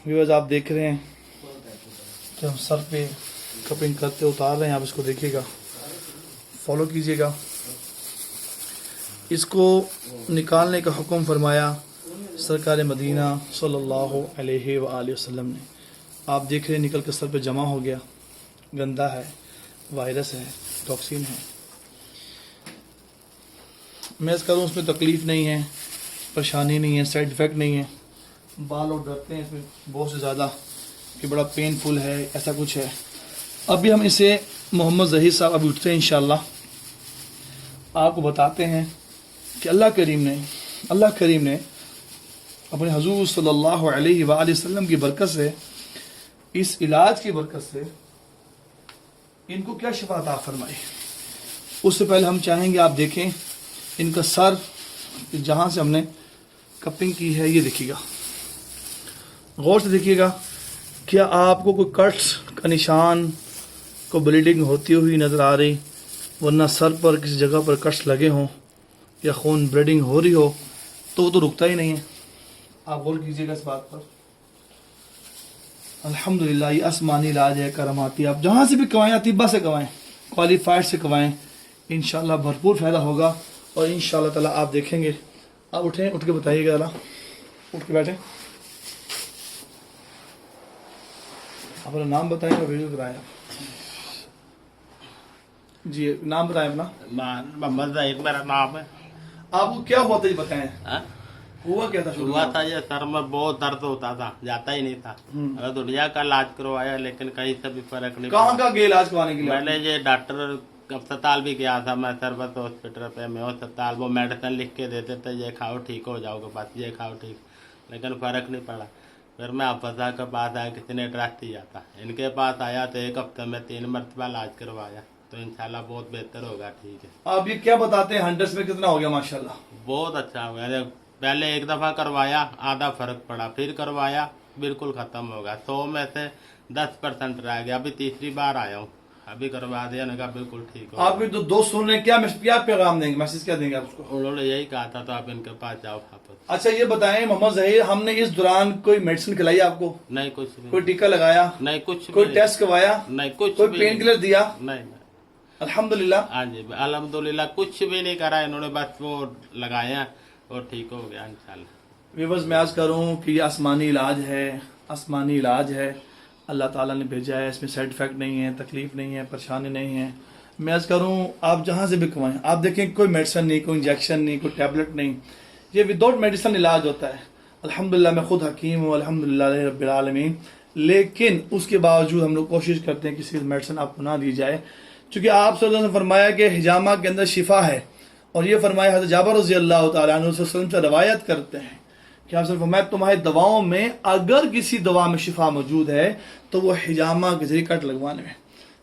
Viewers आप देख रहे हैं कि हम सर पे कपिंग करते उतार रहे हैं, आप इसको देखिएगा, फॉलो कीजिएगा। इसको निकालने का हुक्म फरमाया सरकार मदीना सल्लल्लाहु अलैहि वसल्लम ने। आप देख रहे हैं निकल कर सर पे जमा हो गया, गंदा है, वायरस है, टॉक्सिन है। मैं इस करूँ उसमें तकलीफ़ नहीं है, परेशानी नहीं है, साइड इफ़ेक्ट नहीं है। बाल लोग डरते हैं इसमें बहुत से ज़्यादा कि बड़ा पेनफुल है, ऐसा कुछ है। अभी हम इसे मोहम्मद ज़हीर साहब अभी उठते हैं इंशाल्लाह, आपको बताते हैं कि अल्लाह करीम ने अपने हुजूर सल्लल्लाहु अलैहि वसल्लम की बरकत से, इस इलाज की बरकत से इनको क्या शिफा अता फरमाई। उससे पहले हम चाहेंगे आप देखें इनका सर, जहाँ से हमने कपिंग की है, ये देखिएगा, गौर से देखिएगा। क्या आपको कोई कट्स का निशान, को ब्लीडिंग होती हुई नज़र आ रही, वरना सर पर किसी जगह पर कट्स लगे हों या खून ब्लीडिंग हो रही हो, तो वो तो रुकता ही नहीं है। आप गौर कीजिएगा इस बात पर। अल्हम्दुलिल्लाह, ये आसमानी इलाज है, करमाती। आप जहाँ से भी कवाएं, अतिब्बा से कवाएं, क्वालिफाइड से कवाएं, इंशाल्लाह भरपूर फ़ायदा होगा। और इंशाल्लाह ताला आप देखेंगे। आप उठें, उठ के बताइएगा, जरा उठ के बैठें, अपना नाम बताएं और वीडियो कराएं। जी नाम बताएं अपना। मोहम्मद ज़हीर मेरा नाम है। आपको क्या हुआ था ये बताएं। हुआ क्या था? हुआ था ये सर में बहुत दर्द होता था, जाता ही नहीं था। अगर दुनिया का इलाज करवाया लेकिन कहीं से भी फर्क नहीं। कहाँ का गए इलाज करवाने के लिए? मैंने ये डॉक्टर अस्पताल भी गया था, मैं सरबत हॉस्पिटल पे में अस्पताल, वो मेडिसिन लिख के देते थे, ये खाओ ठीक हो जाओगे, बस ये खाओ ठीक, लेकिन फर्क नहीं पड़ा। फिर मैं अफसा के पास आया, किसी ने ट्रस्ट दिया था, इनके पास आया तो एक हफ्ते में 3 मरतबा इलाज करवाया, तो इंशाल्लाह बहुत बेहतर होगा। ठीक है। आप ये क्या बताते हैं 100 में कितना हो गया? माशाल्लाह बहुत अच्छा हो गया। पहले एक दफा करवाया, आधा फर्क पड़ा, फिर करवाया, बिल्कुल खत्म हो गया। 100 में से 10% रह गया। अभी तीसरी बार आया हूँ, अभी करवा दिया, ना बिल्कुल ठीक हो। आपके तो दोस्त ने क्या पैगाम देंगे, मैसेज क्या देंगे आपको? उन्होंने यही कहा था तो आप इनके पास जाओ वापस। अच्छा ये बताएं मोहम्मद ज़हीर, हमने इस दौरान कोई मेडिसिन खिलाई आपको? नहीं, कुछ नहीं। कोई टीका लगाया? नहीं, कुछ कोई टेस्ट करवाया? नहीं, कुछ। कोई पेन किलर दिया? नहीं। अल्हम्दुलिल्लाह। हाँ जी, अल्हम्दुलिल्लाह कुछ भी नहीं करा इन्होंने, बस वो लगाया और ठीक हो गया इंशाल्लाह। व्यूअर्स मैं आज करूँ कि ये आसमानी इलाज है, आसमानी इलाज है, अल्लाह ताला ने भेजा है, इसमें साइड इफेक्ट नहीं है, तकलीफ नहीं है, परेशानी नहीं है। मैं आज करूँ आप जहाँ से भी कमाएं, आप देखें कोई मेडिसिन नहीं, कोई इंजेक्शन नहीं, कोई टैबलेट नहीं, ये विदाउट मेडिसिन इलाज होता है। अल्हम्दुलिल्लाह मैं खुद हकीम हूँ, अल्हम्दुलिल्लाह रब्बिल आलमीन, लेकिन उसके बावजूद हम लोग कोशिश करते हैं किसी मेडिसिन आपको ना दी जाए, क्योंकि आप सल्लल्लाहु अलैहि वसल्लम ने फरमाया कि हिजामा के अंदर शिफा है। और ये फरमाया हज़रत जाबिर रज़ी अल्लाह तआला अन्हु से रवायत करते हैं कि आप फरमाया तुम्हारी दवाओं में अगर किसी दवा में शिफा मौजूद है तो वो हिजामा के जरिए कट लगवाने में।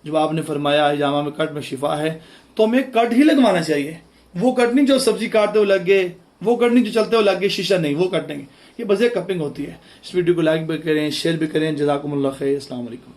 जब आपने फरमाया हिजामा में कट में शिफा है तो हमें कट ही लगवाना चाहिए। वो कट नहीं जो सब्जी काटते हुए लग गए, वो कट नहीं जो चलते हुए लग गए, शीशा नहीं, वो कट नहीं, ये बस एक कपिंग होती है। इस वीडियो को लाइक भी करें, शेयर भी करें। जज़ाकुमुल्लाह खैर। अस्सलाम वालेकुम।